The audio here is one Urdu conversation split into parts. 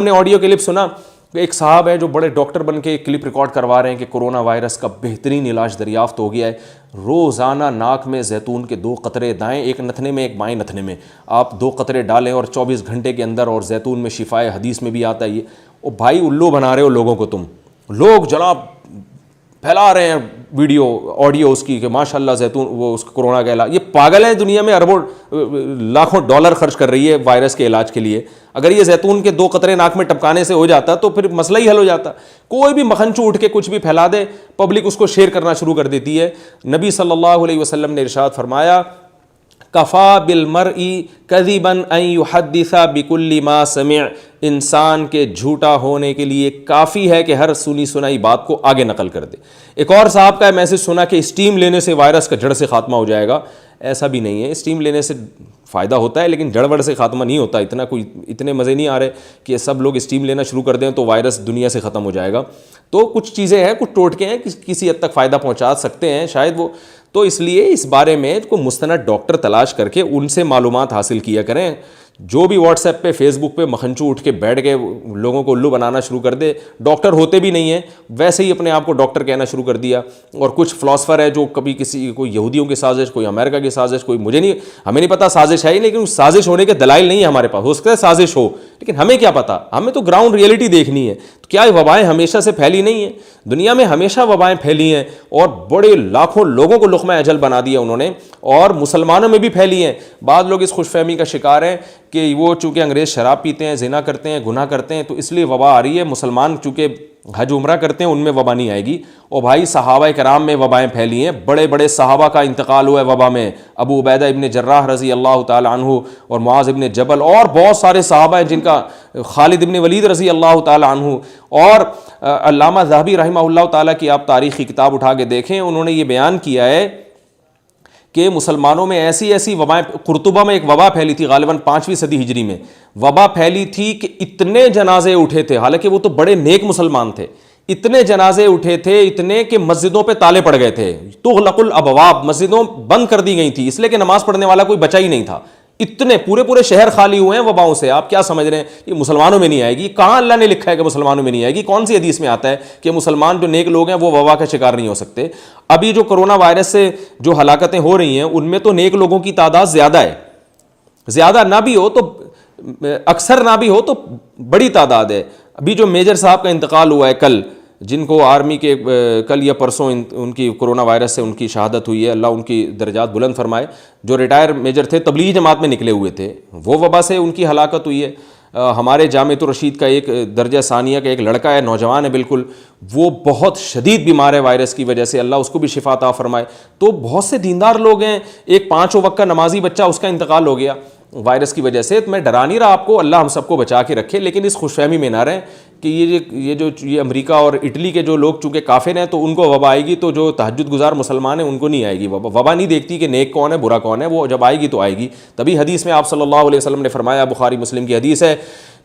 نے آڈیو کلپ سنا، ایک صاحب ہے جو بڑے ڈاکٹر بن کے کلپ ریکارڈ کروا رہے ہیں کہ کرونا وائرس کا بہترین علاج دریافت ہو گیا ہے. روزانہ ناک میں زیتون کے 2 قطرے، دائیں ایک نتھنے میں ایک بائیں نتھنے میں، آپ 2 قطرے ڈالیں اور 24 گھنٹے کے اندر، اور زیتون میں شفائے حدیث میں بھی آتا ہے یہ. او بھائی الو بنا رہے ہو لوگوں کو تم. لوگ جناب پھیلا رہے ہیں ویڈیو آڈیو اس کی کہ ماشاء اللہ زیتون وہ اس کرونا کا علاج. یہ پاگل ہے، دنیا میں اربوں لاکھوں ڈالر خرچ کر رہی ہے وائرس کے علاج کے لیے. اگر یہ زیتون کے 2 قطرے ناک میں ٹپکانے سے ہو جاتا تو پھر مسئلہ ہی حل ہو جاتا. کوئی بھی مکھنچو اٹھ کے کچھ بھی پھیلا دے، پبلک اس کو شیئر کرنا شروع کر دیتی ہے. نبی صلی اللہ علیہ وسلم نے ارشاد فرمایا کفا بالمرء کذبا ان یحدث بکل ما سمع. انسان کے جھوٹا ہونے کے لیے کافی ہے کہ ہر سنی سنائی بات کو آگے نقل کر دے. ایک اور صاحب کا میسج سنا کہ اسٹیم لینے سے وائرس کا جڑ سے خاتمہ ہو جائے گا. ایسا بھی نہیں ہے، اسٹیم لینے سے فائدہ ہوتا ہے لیکن جڑ وڑ سے خاتمہ نہیں ہوتا. اتنے مزے نہیں آ رہے کہ سب لوگ اسٹیم لینا شروع کر دیں تو وائرس دنیا سے ختم ہو جائے گا. تو کچھ چیزیں ہیں، کچھ ٹوٹکے ہیں، کسی حد تک فائدہ پہنچا سکتے ہیں شاید وہ. تو اس لیے اس بارے میں کوئی مستند ڈاکٹر تلاش کر کے ان سے معلومات حاصل کیا کریں. جو بھی واٹس ایپ پہ فیس بک پہ مکھنچو اٹھ کے بیٹھ کے لوگوں کو الو بنانا شروع کر دے، ڈاکٹر ہوتے بھی نہیں ہیں ویسے ہی اپنے آپ کو ڈاکٹر کہنا شروع کر دیا. اور کچھ فلاسفر ہے جو کبھی کوئی یہودیوں کی سازش، کوئی امریکہ کی سازش، کوئی ہمیں نہیں پتا سازش ہے ہی، لیکن سازش ہونے کے دلائل نہیں ہے ہمارے پاس. ہو سکتا ہے سازش ہو لیکن ہمیں کیا پتا، ہمیں تو گراؤنڈ ریئلٹی دیکھنی ہے. تو کیا وبائیں ہمیشہ سے پھیلی نہیں ہیں؟ دنیا میں ہمیشہ وبائیں پھیلی ہیں اور بڑے لاکھوں لوگوں کو لقمہ اجل بنا دیا انہوں نے، اور مسلمانوں میں بھی پھیلی ہیں. بعض لوگ اس خوش فہمی کا شکار ہیں کہ وہ چونکہ انگریز شراب پیتے ہیں، زنا کرتے ہیں، گناہ کرتے ہیں تو اس لیے وبا آ رہی ہے. مسلمان چونکہ حج عمرہ کرتے ہیں ان میں وبا نہیں آئے گی. اور بھائی صحابہ کرام میں وبائیں پھیلی ہیں، بڑے بڑے صحابہ کا انتقال ہوا ہے وبا میں. ابو عبیدہ ابن جراح رضی اللہ تعالی عنہ اور معاذ ابن جبل اور بہت سارے صحابہ ہیں جن کا، خالد ابن ولید رضی اللہ تعالی عنہ. اور علامہ ذہبی رحمہ اللہ تعالی کی آپ تاریخی کتاب اٹھا کے دیکھیں، انہوں نے یہ بیان کیا ہے کہ مسلمانوں میں ایسی وبائیں، قرطبہ میں ایک وبا پھیلی تھی غالباً 5ویں صدی ہجری میں. وبا پھیلی تھی کہ اتنے جنازے اٹھے تھے، حالانکہ وہ تو بڑے نیک مسلمان تھے، اتنے جنازے اٹھے تھے، اتنے کہ مسجدوں پہ تالے پڑ گئے تھے. تغلق الابواب، مسجدوں بند کر دی گئی تھی اس لیے کہ نماز پڑھنے والا کوئی بچا ہی نہیں تھا. اتنے پورے شہر خالی ہوئے ہیں وباؤں سے. آپ کیا سمجھ رہے ہیں یہ مسلمانوں میں نہیں آئے گی؟ کہاں اللہ نے لکھا ہے کہ مسلمانوں میں نہیں آئے گی؟ کون سی حدیث میں آتا ہے کہ مسلمان جو نیک لوگ ہیں وہ وبا کا شکار نہیں ہو سکتے؟ ابھی جو کرونا وائرس سے جو ہلاکتیں ہو رہی ہیں ان میں تو نیک لوگوں کی تعداد زیادہ ہے، زیادہ نہ بھی ہو تو اکثر نہ بھی ہو تو بڑی تعداد ہے. ابھی جو میجر صاحب کا انتقال ہوا ہے کل، جن کو آرمی کے کل یا پرسوں ان کی کرونا وائرس سے ان کی شہادت ہوئی ہے، اللہ ان کی درجات بلند فرمائے. جو ریٹائر میجر تھے، تبلیغی جماعت میں نکلے ہوئے تھے، وہ وبا سے ان کی ہلاکت ہوئی ہے. ہمارے جامعۃ الرشید کا ایک درجہ ثانیہ کا ایک لڑکا ہے، نوجوان ہے بالکل، وہ بہت شدید بیمار ہے وائرس کی وجہ سے، اللہ اس کو بھی شفا عطا فرمائے. تو بہت سے دیندار لوگ ہیں، ایک 5 وقت کا نمازی بچہ اس کا انتقال ہو گیا وائرس کی وجہ سے. میں ڈرا نہیں رہا آپ کو، اللہ ہم سب کو بچا کے رکھے، لیکن اس خوش فہمی میں نہ رہیں کہ یہ امریکہ اور اٹلی کے جو لوگ چونکہ کافر ہیں تو ان کو وبا آئے گی، تو جو تہجد گزار مسلمان ہیں ان کو نہیں آئے گی وبا. وبا نہیں دیکھتی کہ نیک کون ہے برا کون ہے، وہ جب آئے گی تو آئے گی. تبھی حدیث میں آپ صلی اللہ علیہ وسلم نے فرمایا، بخاری مسلم کی حدیث ہے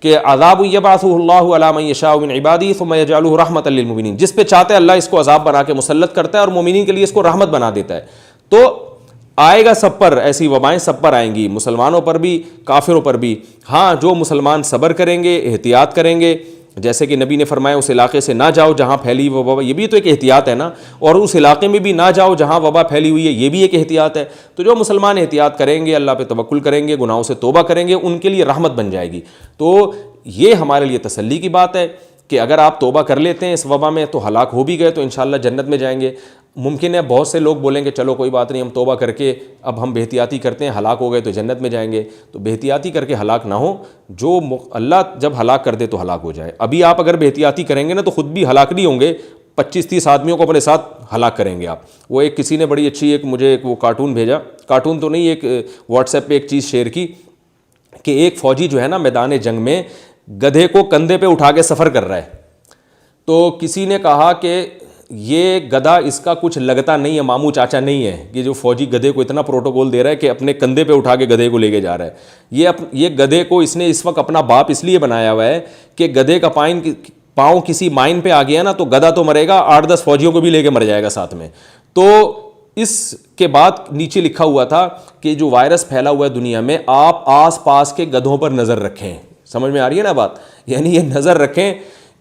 کہ عذاب یبعثہ اللہ علی من یشاء من عبادہ ثم یجعلہ رحمۃ للمؤمنین. جس پہ چاہتا ہے اللہ اس کو عذاب بنا کے مسلط کرتا ہے اور مومنین کے لیے اس کو رحمت بنا دیتا ہے. تو آئے گا سب پر، ایسی وبائیں سب پر آئیں گی، مسلمانوں پر بھی کافروں پر بھی. ہاں جو مسلمان صبر کریں گے، احتیاط کریں گے، جیسے کہ نبی نے فرمایا اس علاقے سے نہ جاؤ جہاں پھیلی وہ وبا، یہ بھی تو ایک احتیاط ہے نا. اور اس علاقے میں بھی نہ جاؤ جہاں وبا پھیلی ہوئی ہے، یہ بھی ایک احتیاط ہے. تو جو مسلمان احتیاط کریں گے، اللہ پہ توکل کریں گے، گناہوں سے توبہ کریں گے، ان کے لیے رحمت بن جائے گی. تو یہ ہمارے لیے تسلی کی بات ہے کہ اگر آپ توبہ کر لیتے ہیں اس وبا میں تو ہلاک ہو بھی گئے تو انشاءاللہ جنت میں جائیں گے. ممکن ہے بہت سے لوگ بولیں گے چلو کوئی بات نہیں، ہم توبہ کر کے اب ہم بے کرتے ہیں، ہلاک ہو گئے تو جنت میں جائیں گے. تو بے کر کے ہلاک نہ ہو، جو اللہ جب ہلاک کر دے تو ہلاک ہو جائے. ابھی آپ اگر بے کریں گے نا تو خود بھی ہلاک نہیں ہوں گے، 25-30 آدمیوں کو اپنے ساتھ ہلاک کریں گے آپ. وہ ایک کسی نے بڑی اچھی مجھے وہ کارٹون بھیجا، کارٹون تو نہیں، ایک واٹس ایپ پہ ایک چیز شیئر کی کہ ایک فوجی جو ہے نا میدان جنگ میں گدھے کو کندھے پہ اٹھا کے سفر کر رہا ہے. تو کسی نے کہا کہ یہ گدھا اس کا کچھ لگتا نہیں ہے، ماموں چاچا نہیں ہے، یہ جو فوجی گدھے کو اتنا پروٹوکول دے رہا ہے کہ اپنے کندھے پہ اٹھا کے گدھے کو لے کے جا رہا ہے. یہ گدھے کو اس نے اس وقت اپنا باپ اس لیے بنایا ہوا ہے کہ گدھے کا پاؤں کسی مائن پہ آ گیا نا تو گدھا تو مرے گا، 8-10 فوجیوں کو بھی لے کے مر جائے گا ساتھ میں. تو اس کے بعد نیچے لکھا ہوا تھا کہ جو وائرس پھیلا ہوا ہے دنیا میں، آپ آس پاس کے گدھوں پر نظر رکھیں. سمجھ میں آ رہی ہے نا بات؟ یعنی یہ نظر رکھیں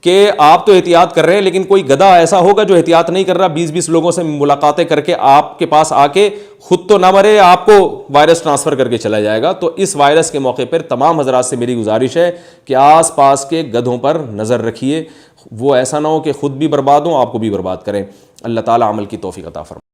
کہ آپ تو احتیاط کر رہے ہیں لیکن کوئی گدھا ایسا ہوگا جو احتیاط نہیں کر رہا, 20 لوگوں سے ملاقاتیں کر کے آپ کے پاس آ کے خود تو نہ مرے, آپ کو وائرس ٹرانسفر کر کے چلا جائے گا. تو اس وائرس کے موقع پر تمام حضرات سے میری گزارش ہے کہ آس پاس کے گدھوں پر نظر رکھیے, وہ ایسا نہ ہو کہ خود بھی برباد ہوں, آپ کو بھی برباد کریں. اللہ تعالیٰ عمل کی توفیق عطا فرمائے.